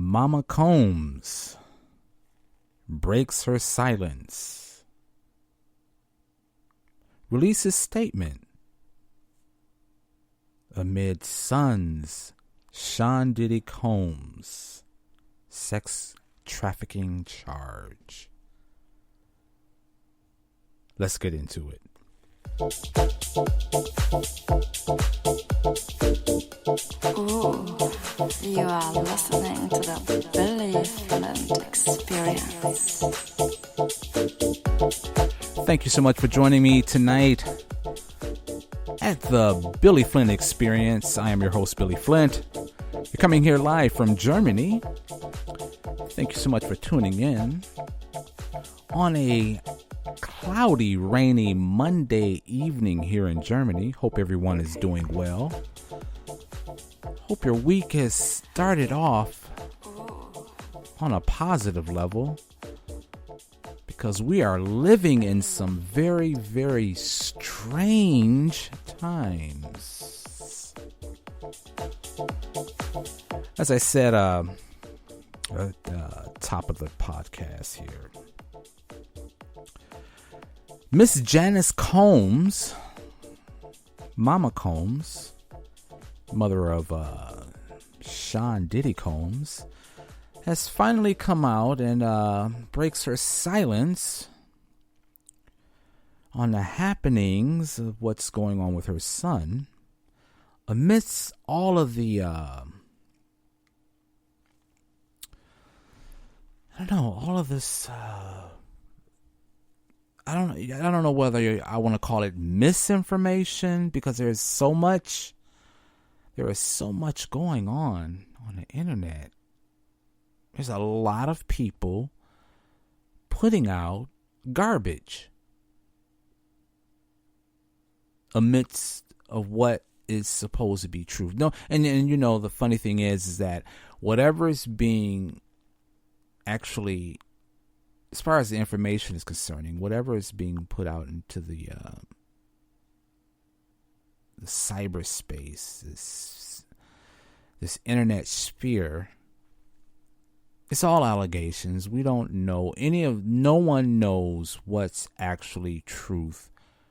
Mama Combs breaks her silence, releases statement amid son's Sean Diddy Combs sex trafficking charge. Let's get into it. Ooh, you are listening to the Billy Flint Experience. Thank you so much for joining me tonight at the Billy Flint Experience. I am your host, Billy Flint. You're coming here live from Germany. Thank you so much for tuning in on a cloudy, rainy Monday evening here in Germany. Hope everyone is doing well. Hope your week has started off on a positive level, because we are living in some very, very strange times. As I said at the top of the podcast here, Miss Janice Combs, Mama Combs, mother of Sean Diddy Combs, has finally come out and breaks her silence on the happenings of what's going on with her son amidst all of the all of this I don't know whether I want to call it misinformation, because there is so much going on the internet. There's a lot of people putting out garbage amidst of what is supposed to be true. No, and you know, the funny thing is that whatever is being actually, as far as the information is concerning, whatever is being put out into the cyberspace, this internet sphere, it's all allegations. We don't know no one knows what's actually truth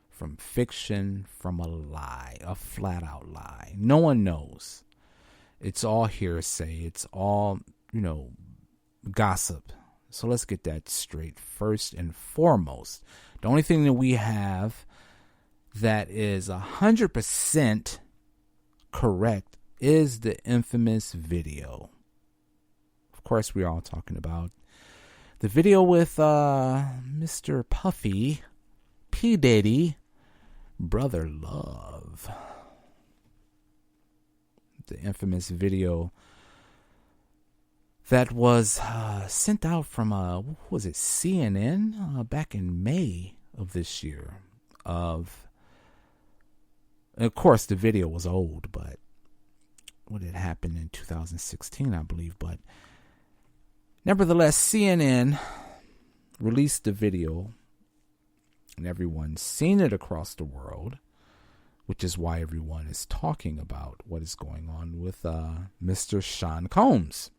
from fiction, from a lie, a flat out lie. No one knows. It's all hearsay. It's all, gossip. So let's get that straight first and foremost. The only thing that we have that is 100% correct is the infamous video. Of course, we're all talking about the video with Mr. Puffy, P. Diddy, Brother Love. The infamous video that was sent out from, what was it, CNN back in May of this year. Of course, the video was old, but what had happened in 2016, I believe. But nevertheless, CNN released the video, and everyone's seen it across the world, which is why everyone is talking about what is going on with Mr. Sean Combs.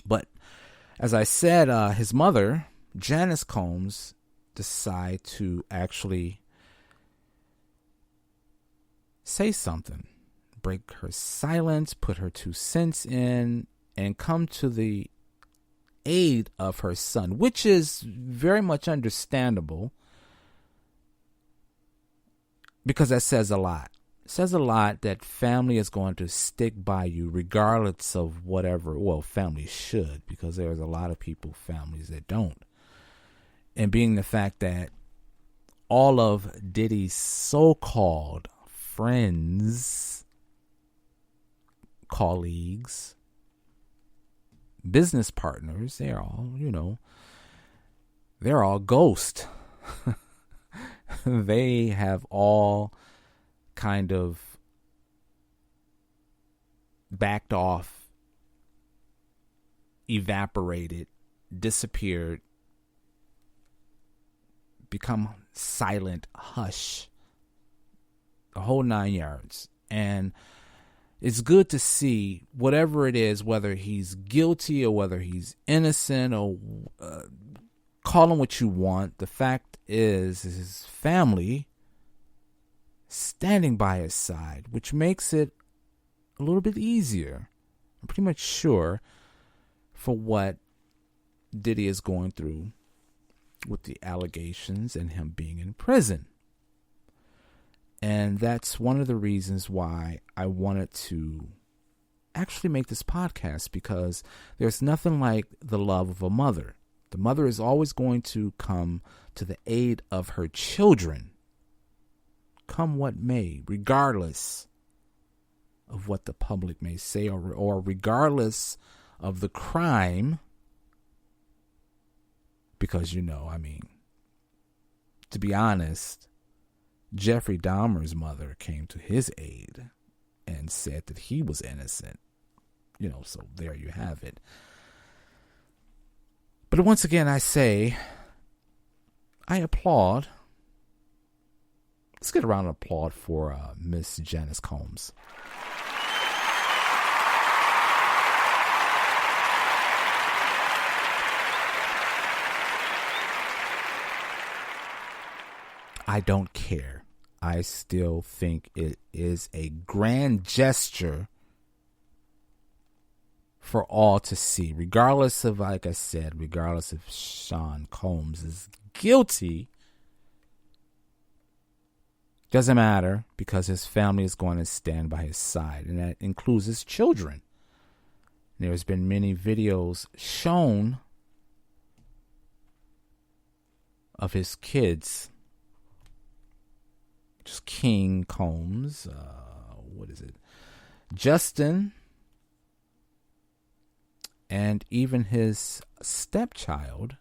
But as I said, his mother, Janice Combs, decided to actually say something, break her silence, put her 2 cents in, and come to the aid of her son, which is very much understandable, because that says a lot. It says a lot that family is going to stick by you regardless of whatever. Well, families should, because there's a lot of families that don't. And being the fact that all of Diddy's so-called friends, colleagues, business partners, they're all ghosts. They have all kind of backed off, evaporated, disappeared, become silent, hush, the whole 9 yards. And it's good to see whatever it is, whether he's guilty or whether he's innocent, or call him what you want. The fact is his family standing by his side, which makes it a little bit easier, I'm pretty much sure, for what Diddy is going through with the allegations and him being in prison. And that's one of the reasons why I wanted to actually make this podcast, because there's nothing like the love of a mother. The mother is always going to come to the aid of her children, come what may, regardless of what the public may say, or regardless of the crime. Because, to be honest, Jeffrey Dahmer's mother came to his aid and said that he was innocent. So there you have it. But once again, I say, I applaud. Let's get a round of applause for Miss Janice Combs. I don't care. I still think it is a grand gesture for all to see, regardless of, like I said, regardless if Sean Combs is guilty. Doesn't matter, because his family is going to stand by his side, and that includes his children. There's been many videos shown of his kids. Just King Combs, Justin, and even his stepchild,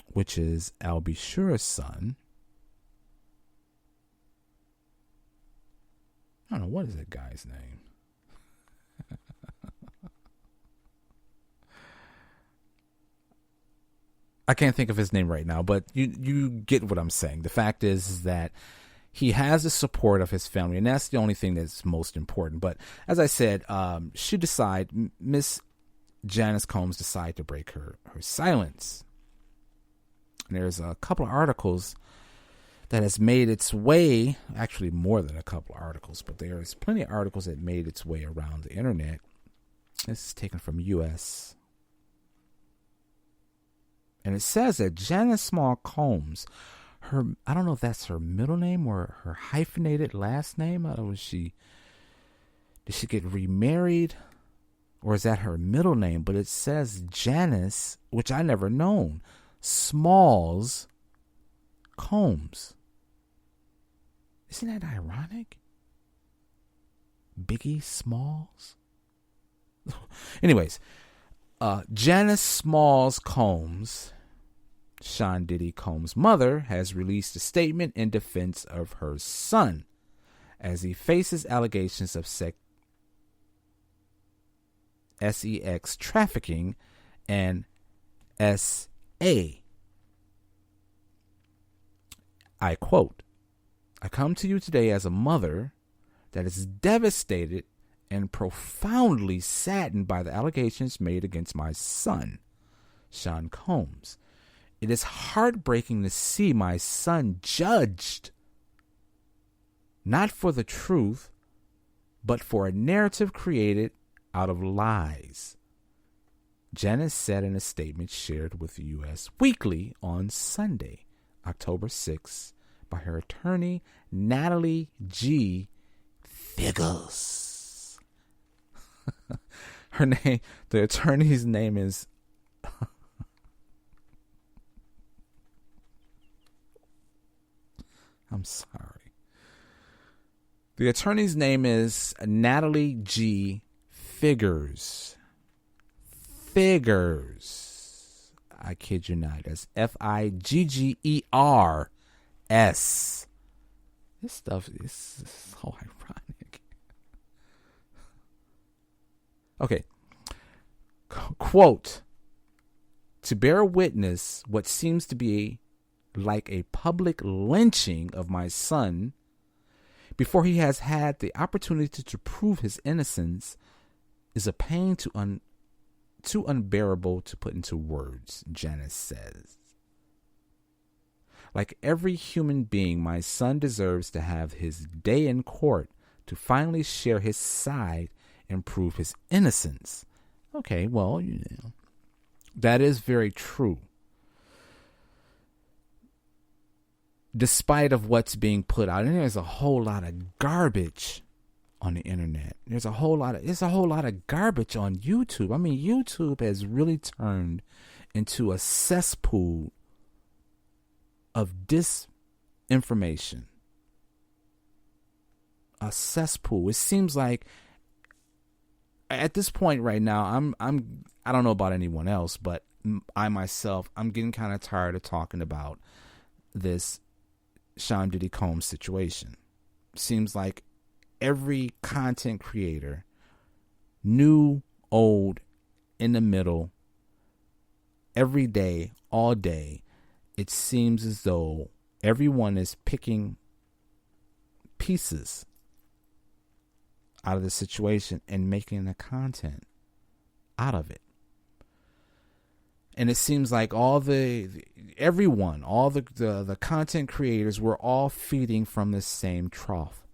which is Albishura's son. I don't know, what is that guy's name? I can't think of his name right now, but you get what I'm saying. The fact is that he has the support of his family, and that's the only thing that's most important. But as I said, Miss Janice Combs decided to break her silence. And there's a couple of articles that has made its way, actually more than a couple of articles, but there's plenty of articles that made its way around the internet. This is taken from U.S. And it says that Janice Small Combs, I don't know if that's her middle name or her hyphenated last name. Did she get remarried, or is that her middle name? But it says Janice, which I never known, Smalls Combs. Isn't that ironic? Biggie Smalls? Anyways, Janice Smalls Combs, Sean Diddy Combs' mother, has released a statement in defense of her son as he faces allegations of sex trafficking and SA. I quote, "I come to you today as a mother that is devastated and profoundly saddened by the allegations made against my son, Sean Combs. It is heartbreaking to see my son judged, not for the truth, but for a narrative created out of lies," Janice said in a statement shared with U.S. Weekly on Sunday, October 6th, by her attorney, Natalie G. Figures. The attorney's name is I'm sorry. The attorney's name is Natalie G. Figures. I kid you not. That's Figgers. This stuff is so ironic. Okay. Quote, "To bear witness what seems to be like a public lynching of my son before he has had the opportunity to prove his innocence is a pain too unbearable to put into words, Janice says. Like every human being, my son deserves to have his day in court to finally share his side and prove his innocence. Okay, well, that is very true. Despite of what's being put out, and there's a whole lot of garbage on the internet. There's a whole lot of garbage on YouTube. I mean, YouTube has really turned into a cesspool of disinformation. A cesspool. It seems like at this point right now, I don't know about anyone else, but I myself, I'm getting kind of tired of talking about this Sean Diddy Combs situation. Seems like every content creator, new, old, in the middle, every day, all day, it seems as though everyone is picking pieces out of the situation and making the content out of it. And it seems like all the content creators were all feeding from the same trough.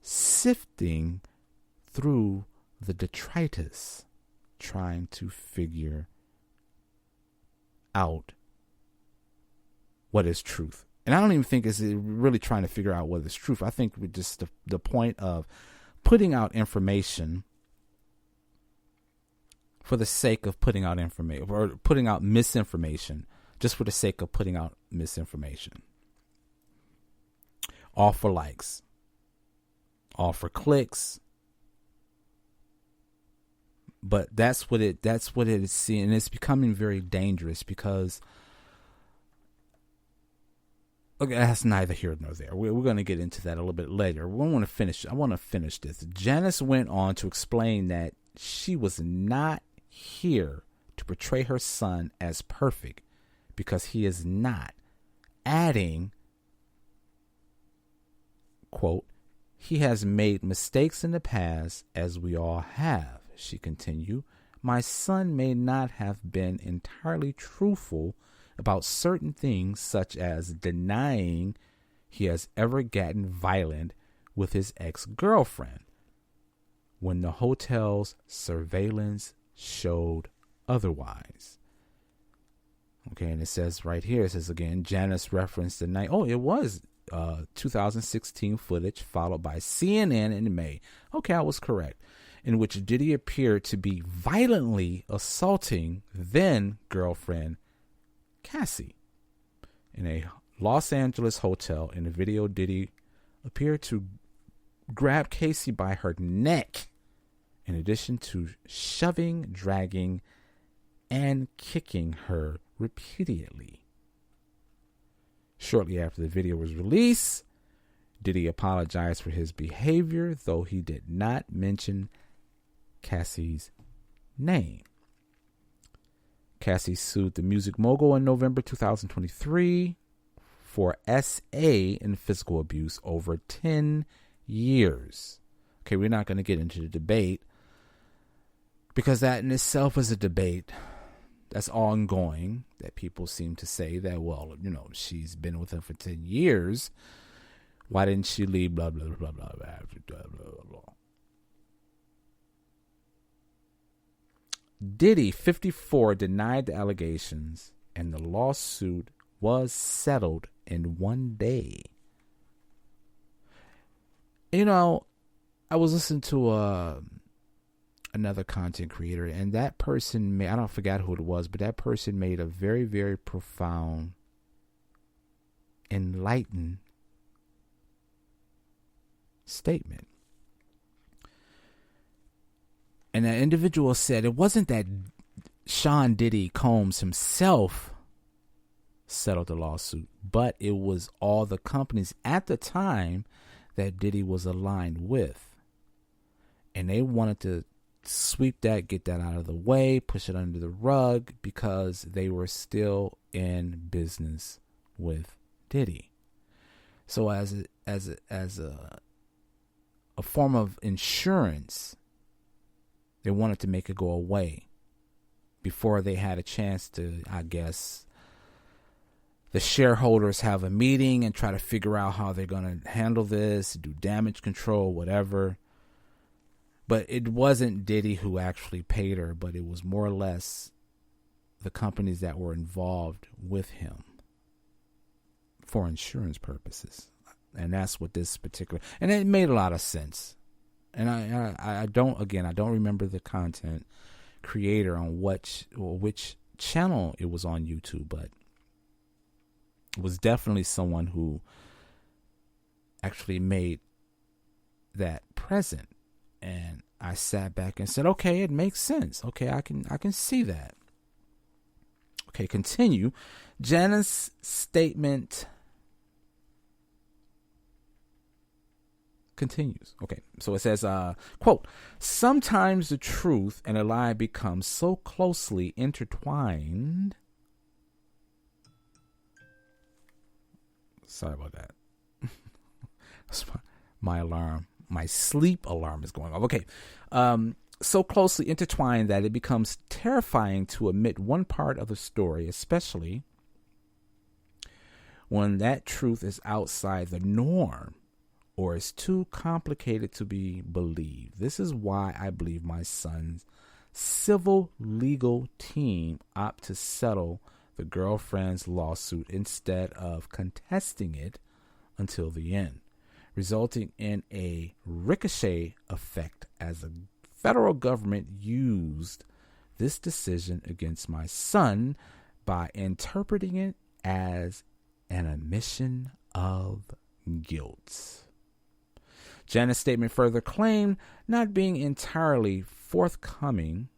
Sifting through the detritus, trying to figure out what is truth. And I don't even think it's really trying to figure out what is truth. I think with just the point of putting out information for the sake of putting out information, or putting out misinformation just for the sake of putting out misinformation. All for likes, all for clicks. But that's what it is, and it's becoming very dangerous because, okay, that's neither here nor there. We're going to get into that a little bit later. I want to finish this. Janice went on to explain that she was not here to portray her son as perfect because he is not. Adding, quote, "He has made mistakes in the past, as we all have." She continued, "My son may not have been entirely truthful about certain things, such as denying he has ever gotten violent with his ex-girlfriend when the hotel's surveillance showed otherwise." Okay, and it says right here, it says again, Janice referenced the night. Oh, it was 2016 footage followed by CNN in May. Okay, I was correct. In which Diddy appeared to be violently assaulting then girlfriend Cassie in a Los Angeles hotel. In the video, Diddy appeared to grab Casey by her neck, in addition to shoving, dragging, and kicking her repeatedly. Shortly after the video was released, Diddy apologized for his behavior, though he did not mention Cassie's name. Cassie sued the music mogul in November 2023 for SA and physical abuse over 10 years. Okay, we're not going to get into the debate because that in itself is a debate that's ongoing, that people seem to say that, well, she's been with him for 10 years. Why didn't she leave? Blah, blah, blah, blah, blah, blah, blah, blah. Diddy, 54, denied the allegations, and the lawsuit was settled in one day. I was listening to another content creator, and that person I don't forget who it was, but that person made a very, very profound, enlightened statement. And that individual said it wasn't that Sean Diddy Combs himself settled the lawsuit, but it was all the companies at the time that Diddy was aligned with. And they wanted to sweep that, get that out of the way, push it under the rug, because they were still in business with Diddy. So as a form of insurance, they wanted to make it go away before they had a chance to, I guess, the shareholders have a meeting and try to figure out how they're going to handle this, do damage control, whatever. But it wasn't Diddy who actually paid her, but it was more or less the companies that were involved with him for insurance purposes. And that's what this particular, and it made a lot of sense. And I don't remember the content creator on which channel it was on YouTube, but it was definitely someone who actually made that present. And I sat back and said, okay, it makes sense. Okay, I can see that. Okay, continue. Janice's statement continues. Okay, so it says, quote, sometimes the truth and a lie become so closely intertwined. Sorry about that. That's my alarm. My sleep alarm is going off. Okay. So closely intertwined that it becomes terrifying to omit one part of the story, especially when that truth is outside the norm or is too complicated to be believed. This is why I believe my son's civil legal team opt to settle the girlfriend's lawsuit instead of contesting it until the end, resulting in a ricochet effect as the federal government used this decision against my son by interpreting it as an admission of guilt. Janice's statement further claimed not being entirely forthcoming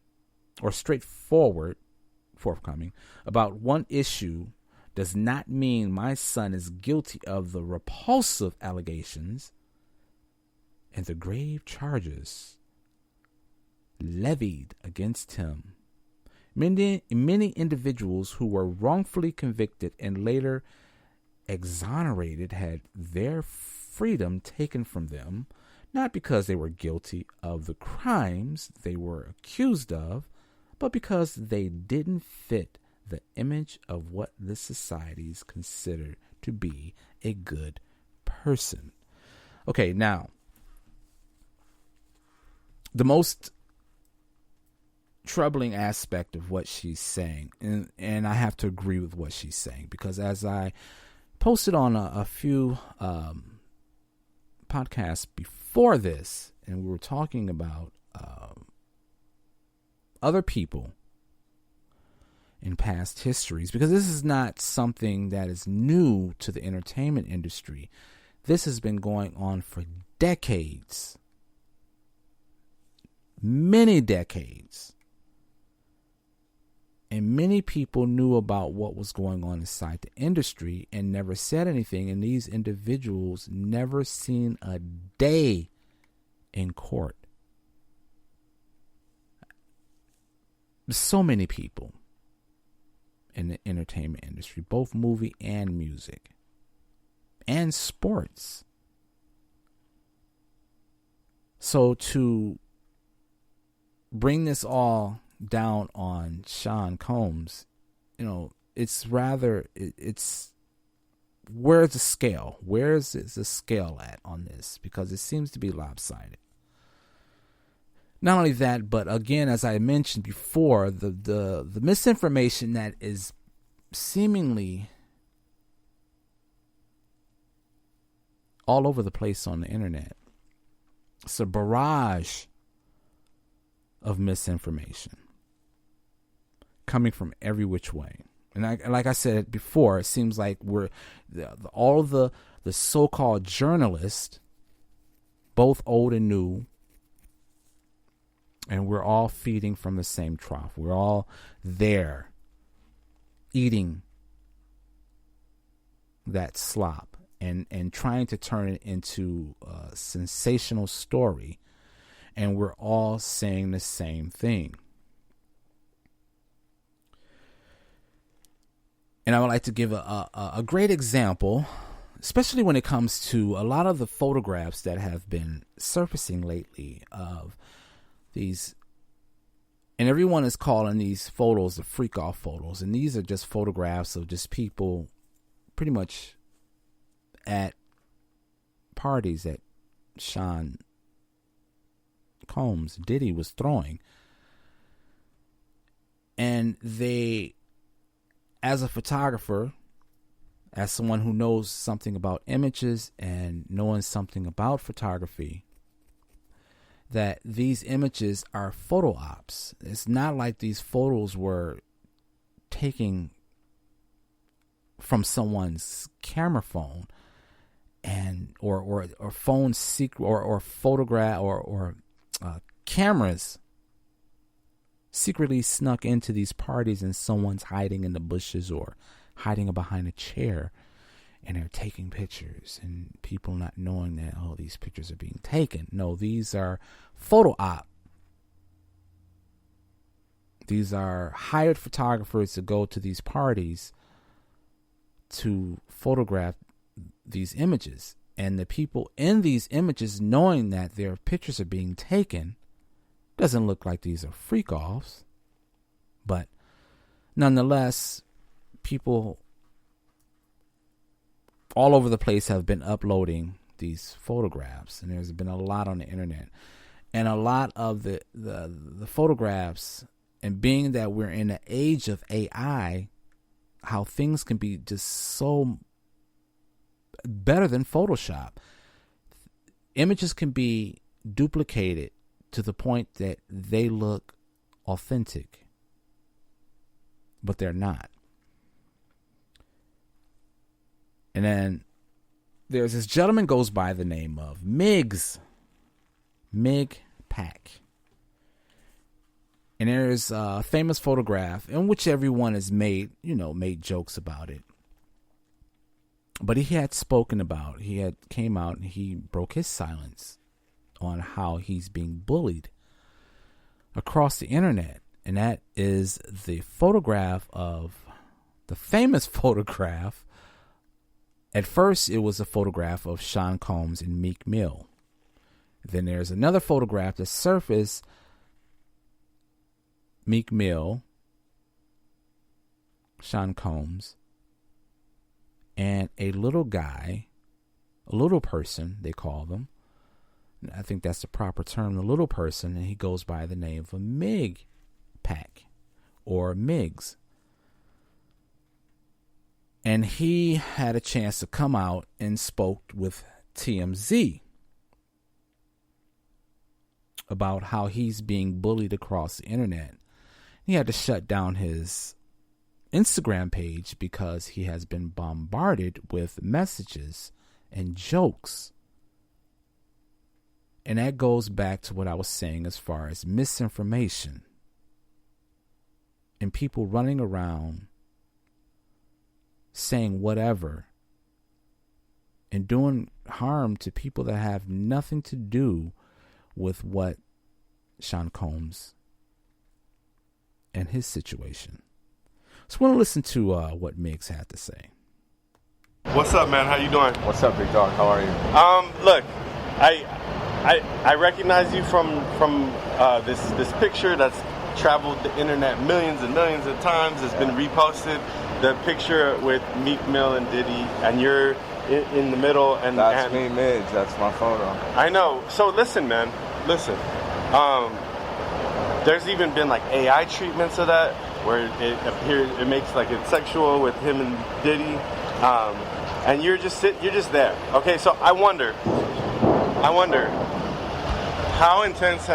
about one issue does not mean my son is guilty of the repulsive allegations and the grave charges levied against him. Many individuals who were wrongfully convicted and later exonerated had their freedom taken from them, not because they were guilty of the crimes they were accused of, but because they didn't fit the image of what the societies consider to be a good person. Okay, now, the most troubling aspect of what she's saying, and I have to agree with what she's saying, because as I posted on a few podcasts before this, and we were talking about other people in past histories, because this is not something that is new to the entertainment industry. This has been going on for decades, many decades. And many people knew about what was going on inside the industry and never said anything. And these individuals never seen a day in court. So many people in the entertainment industry, both movie and music and sports. So to bring this all down on Sean Combs, it's where's the scale? Where's the scale at on this? Because it seems to be lopsided. Not only that, but again, as I mentioned before, the misinformation that is seemingly all over the place on the internet. It's a barrage of misinformation coming from every which way. And like I said before, it seems like all of the so-called journalists, both old and new, and we're all feeding from the same trough. We're all there eating that slop and trying to turn it into a sensational story and we're all saying the same thing. And I would like to give a great example, especially when it comes to a lot of the photographs that have been surfacing lately of these. And everyone is calling these photos the freak off photos. And these are just photographs of just people pretty much at parties that Sean Combs, Diddy, was throwing. And they, as a photographer, as someone who knows something about images and knowing something about photography, that these images are photo ops. It's not like these photos were taken from someone's camera phone and or phone secret or photograph or cameras secretly snuck into these parties and someone's hiding in the bushes or hiding behind a chair and they're taking pictures and people not knowing that, oh, these pictures are being taken. No, these are photo op. These are hired photographers to go to these parties to photograph these images. And the people in these images, knowing that their pictures are being taken, doesn't look like these are freak-offs. But nonetheless, people all over the place have been uploading these photographs, and there's been a lot on the internet. And a lot of the photographs, and being that we're in the age of AI, how things can be just so better than Photoshop. Images can be duplicated to the point that they look authentic, but they're not. And then there's this gentleman goes by the name of Mig Pack. And there's a famous photograph in which everyone has made jokes about it. But he had spoken about, he had came out and he broke his silence on how he's being bullied across the internet. And that is the photograph of the famous photograph. At first, it was a photograph of Sean Combs and Meek Mill. Then there's another photograph that surfaced Meek Mill, Sean Combs, and a little guy, a little person, they call them. I think that's the proper term, the little person, and he goes by the name of Mig Pack or Migs. And he had a chance to come out and spoke with TMZ about how he's being bullied across the internet. He had to shut down his Instagram page because he has been bombarded with messages and jokes. And that goes back to what I was saying as far as misinformation and people running around saying whatever and doing harm to people that have nothing to do with what Sean Combs and his situation. So I want to listen to what Migs had to say. What's up, man? How you doing? What's up, big dog? How are you? Look, I recognize you from this picture that's traveled the internet millions and millions of times. It's been reposted. The picture with Meek Mill and Diddy, and you're in the middle. And that's me, Midge. That's my photo. I know. So listen, man. Listen. There's even been like AI treatments of that, where it makes like it's sexual with him and Diddy, and you're just there. Okay, so I wonder, how intense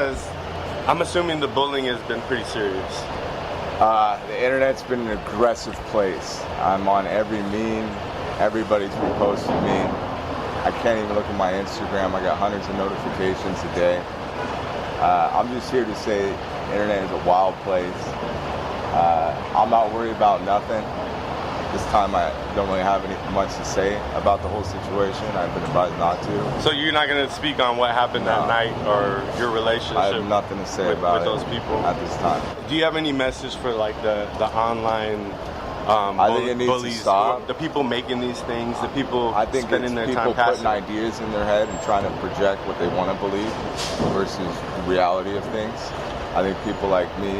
I'm assuming the bullying has been pretty serious. The internet's been an aggressive place. I'm on every meme. Everybody's reposting me. I can't even look at my Instagram. I got hundreds of notifications a day. I'm just here to say the internet is a wild place. I'm not worried about nothing. this time I don't really have much to say about the whole situation. I've been advised not to. So you're not going to speak on what happened that night or your relationship? I have nothing to say with those people at this time. Do you have any message for like the online I think it needs bullies, to stop. the people making these things, the people I think spending their people time putting ideas in their head and trying to project what they want to believe versus the reality of things. I think people like me,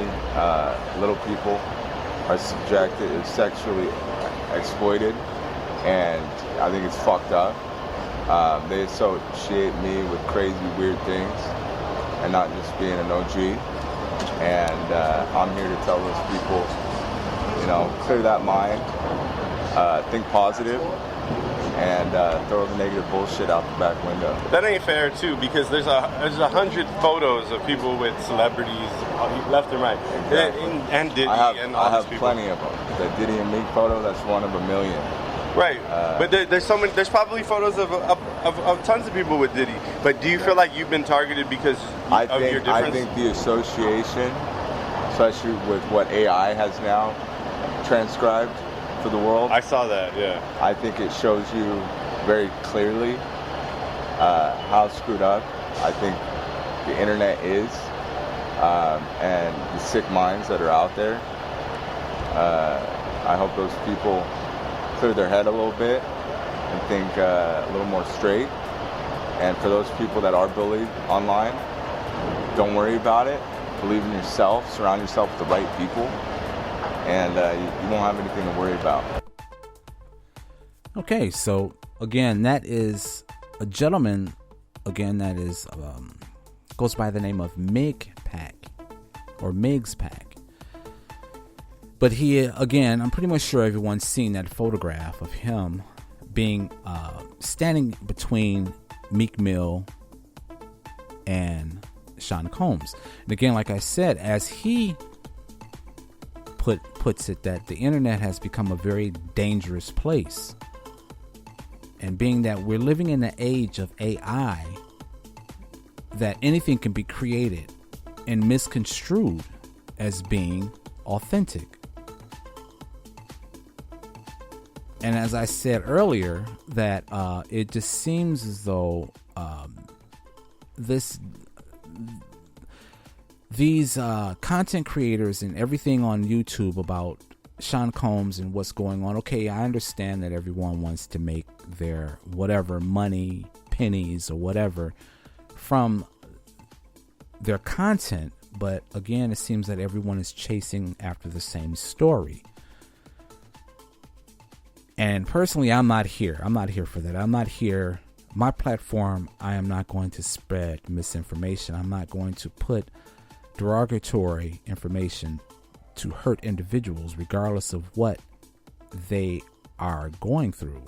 little people, are sexually exploited, and I think it's fucked up. They associate me with crazy, weird things, and not just being an OG. And I'm here to tell those people, clear that mind, think positive, and throw the negative bullshit out the back window. That ain't fair too, because there's 100 photos of people with celebrities left and right, Exactly. and Diddy and all I have these people. plenty of them. The Diddy and Meek photo, that's one of a million. Right, but there's so many. There's probably photos of tons of people with Diddy. But do you feel like you've been targeted because of your difference? I think the association, especially with what AI has now transcribed for the world. I saw that, yeah. I think it shows you very clearly how screwed up I think the internet is, and the sick minds that are out there. I hope those people clear their head a little bit and think a little more straight. And for those people that are bullied online, don't worry about it. Believe in yourself. Surround yourself with the right people, and you won't have anything to worry about. Okay, so again, that is a gentleman. Again, that is goes by the name of Mig Pack or Migs Pack. But he, again, I'm pretty much sure everyone's seen that photograph of him being standing between Meek Mill and Sean Combs. And again, like I said, as he puts it, that the internet has become a very dangerous place. And being that we're living in the age of AI, that anything can be created and misconstrued as being authentic. And as I said earlier, that it just seems as though these content creators and everything on YouTube about Sean Combs and what's going on. Okay, I understand that everyone wants to make their whatever money, pennies or whatever from their content. But again, it seems that everyone is chasing after the same story. And personally, I'm not here. I'm not here for that. I'm not here. My platform, I am not going to spread misinformation. I'm not going to put derogatory information to hurt individuals, regardless of what they are going through,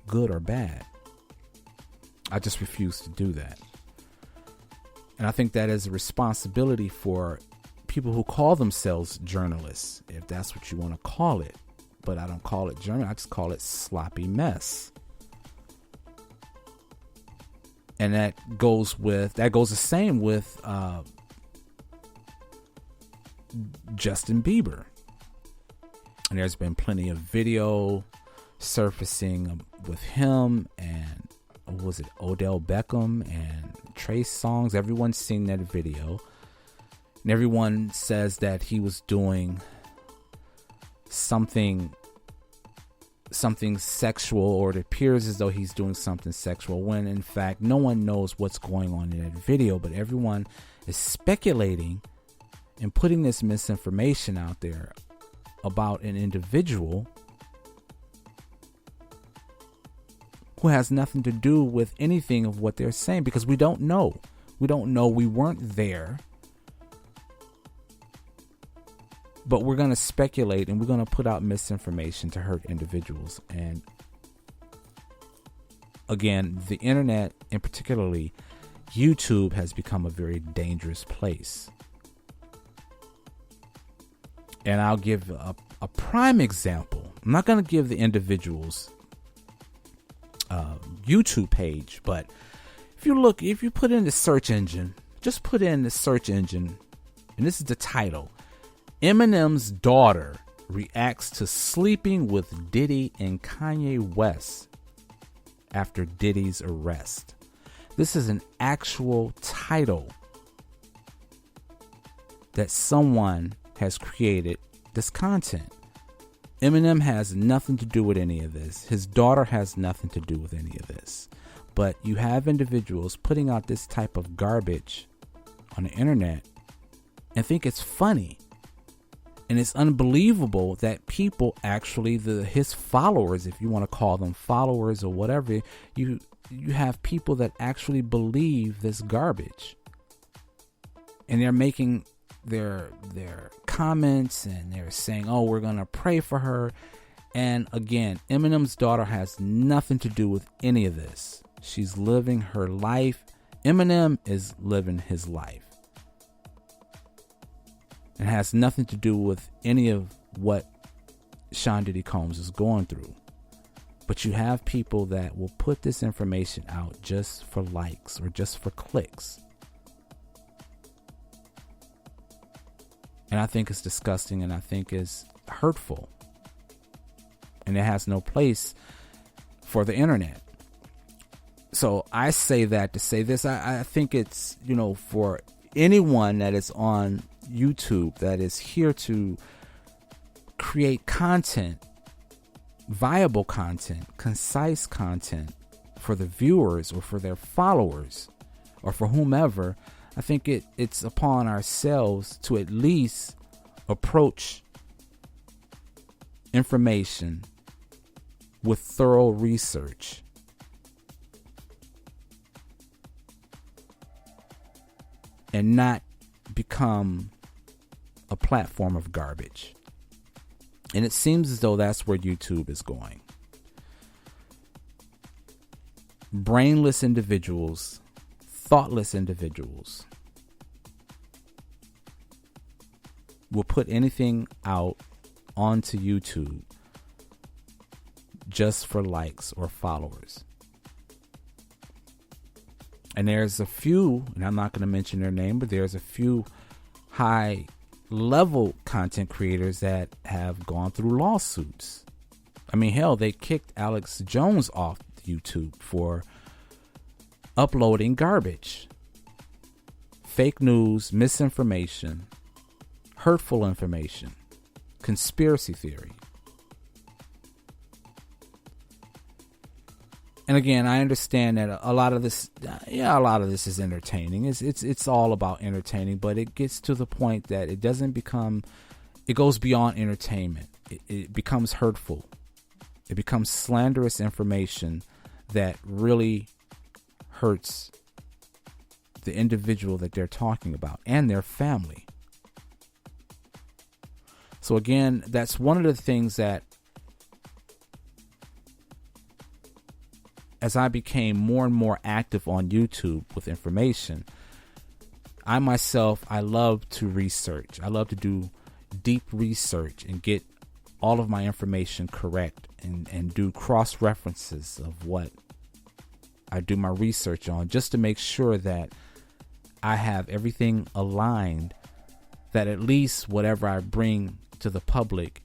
good or bad. I just refuse to do that. And I think that is a responsibility for people who call themselves journalists, if that's what you want to call it. But I don't call it journal. I just call it sloppy mess. And that goes the same with Justin Bieber. And there's been plenty of video surfacing with him and was it Odell Beckham and Trey Songz. Everyone's seen that video. And everyone says that he was doing something sexual, or it appears as though he's doing something sexual, when in fact no one knows what's going on in that video. But everyone is speculating and putting this misinformation out there about an individual who has nothing to do with anything of what they're saying, because we don't know. We weren't there. But we're going to speculate and we're going to put out misinformation to hurt individuals. And again, the internet, and particularly YouTube, has become a very dangerous place. And I'll give a prime example. I'm not going to give the individual's YouTube page, but if you put in the search engine, just put in the search engine, and this is the title: Eminem's daughter reacts to sleeping with Diddy and Kanye West after Diddy's arrest. This is an actual title that someone has created this content. Eminem has nothing to do with any of this. His daughter has nothing to do with any of this. But you have individuals putting out this type of garbage on the internet and think it's funny. And it's unbelievable that people actually, his followers, if you want to call them followers or whatever, you have people that actually believe this garbage. And they're making their comments and they're saying, oh, we're going to pray for her. And again, Eminem's daughter has nothing to do with any of this. She's living her life. Eminem is living his life. It has nothing to do with any of what Sean Diddy Combs is going through. But you have people that will put this information out just for likes or just for clicks. And I think it's disgusting and I think it's hurtful. And it has no place for the internet. So I say that to say this. I think it's, for anyone that is on YouTube that is here to create content, viable content, concise content for the viewers or for their followers or for whomever, I think it's upon ourselves to at least approach information with thorough research. And not become a platform of garbage. And it seems as though that's where YouTube is going. Brainless individuals, thoughtless individuals will put anything out onto YouTube just for likes or followers. And there's a few, and I'm not going to mention their name, but there's a few high level content creators that have gone through lawsuits. I mean, hell, they kicked Alex Jones off YouTube for uploading garbage, fake news, misinformation, hurtful information, conspiracy theory. And again, I understand that a lot of this is entertaining. It's all about entertaining, but it gets to the point that it goes beyond entertainment. It becomes hurtful. It becomes slanderous information that really hurts the individual that they're talking about and their family. So again, that's one of the things that, as I became more and more active on YouTube with information, I love to research. I love to do deep research and get all of my information correct and do cross references of what I do my research on, just to make sure that I have everything aligned, that at least whatever I bring to the public,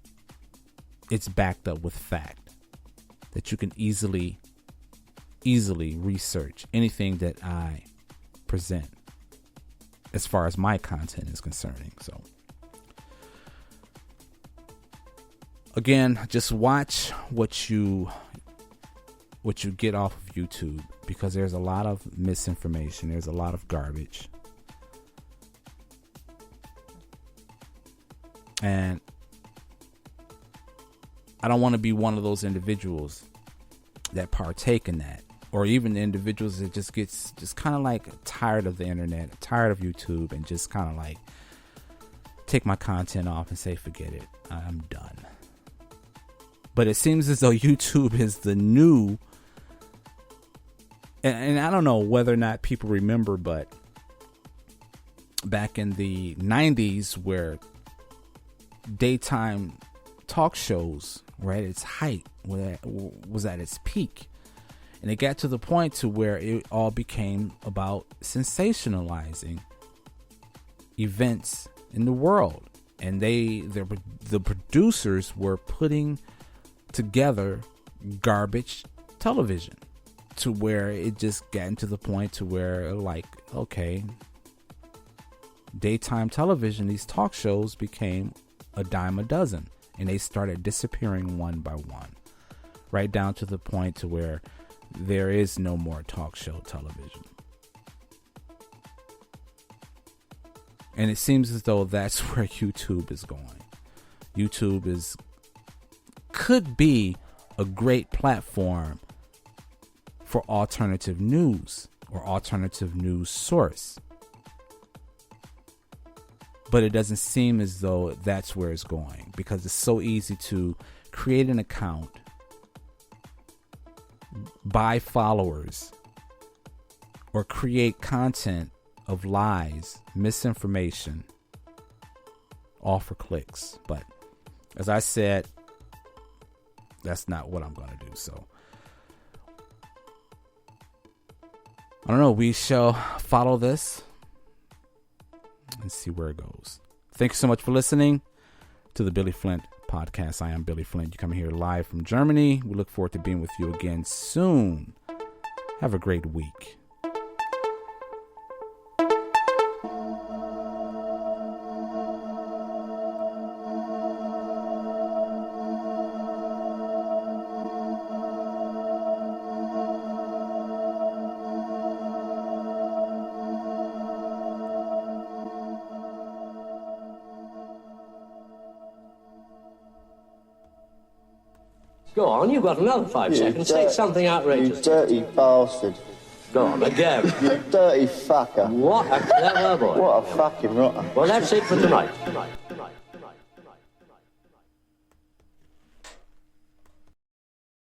it's backed up with fact, that you can easily research anything that I present as far as my content is concerning. So again, just watch what you get off of YouTube, because there's a lot of misinformation, there's a lot of garbage, and I don't want to be one of those individuals that partake in that, or even the individuals that just kind of like tired of the internet, tired of YouTube, and just kind of like take my content off and say, forget it, I'm done. But it seems as though YouTube is the new, and I don't know whether or not people remember, but back in the 90s, where daytime talk shows were at its height, was at its peak, and it got to the point to where it all became about sensationalizing events in the world, and the the producers were putting together garbage television to where it just getting to the point to where, like, okay, daytime television, these talk shows became a dime a dozen, and they started disappearing one by one, right down to the point to where there is no more talk show television. And it seems as though that's where YouTube is going. YouTube could be a great platform for alternative news or alternative news source. But it doesn't seem as though that's where it's going, because it's so easy to create an account, buy followers, or create content of lies, misinformation, all for clicks. But as I said, that's not what I'm going to do. So I don't know. We shall follow this and see where it goes. Thank you so much for listening to the Billy Flint podcast. I am Billy Flint. You coming here live from Germany. We look forward to being with you again soon. Have a great week. Go on, you've got another 5 seconds. Say something outrageous. You dirty bastard. Go on, again. You dirty fucker. What a clever boy. What a fucking rotter. Well, that's it for tonight.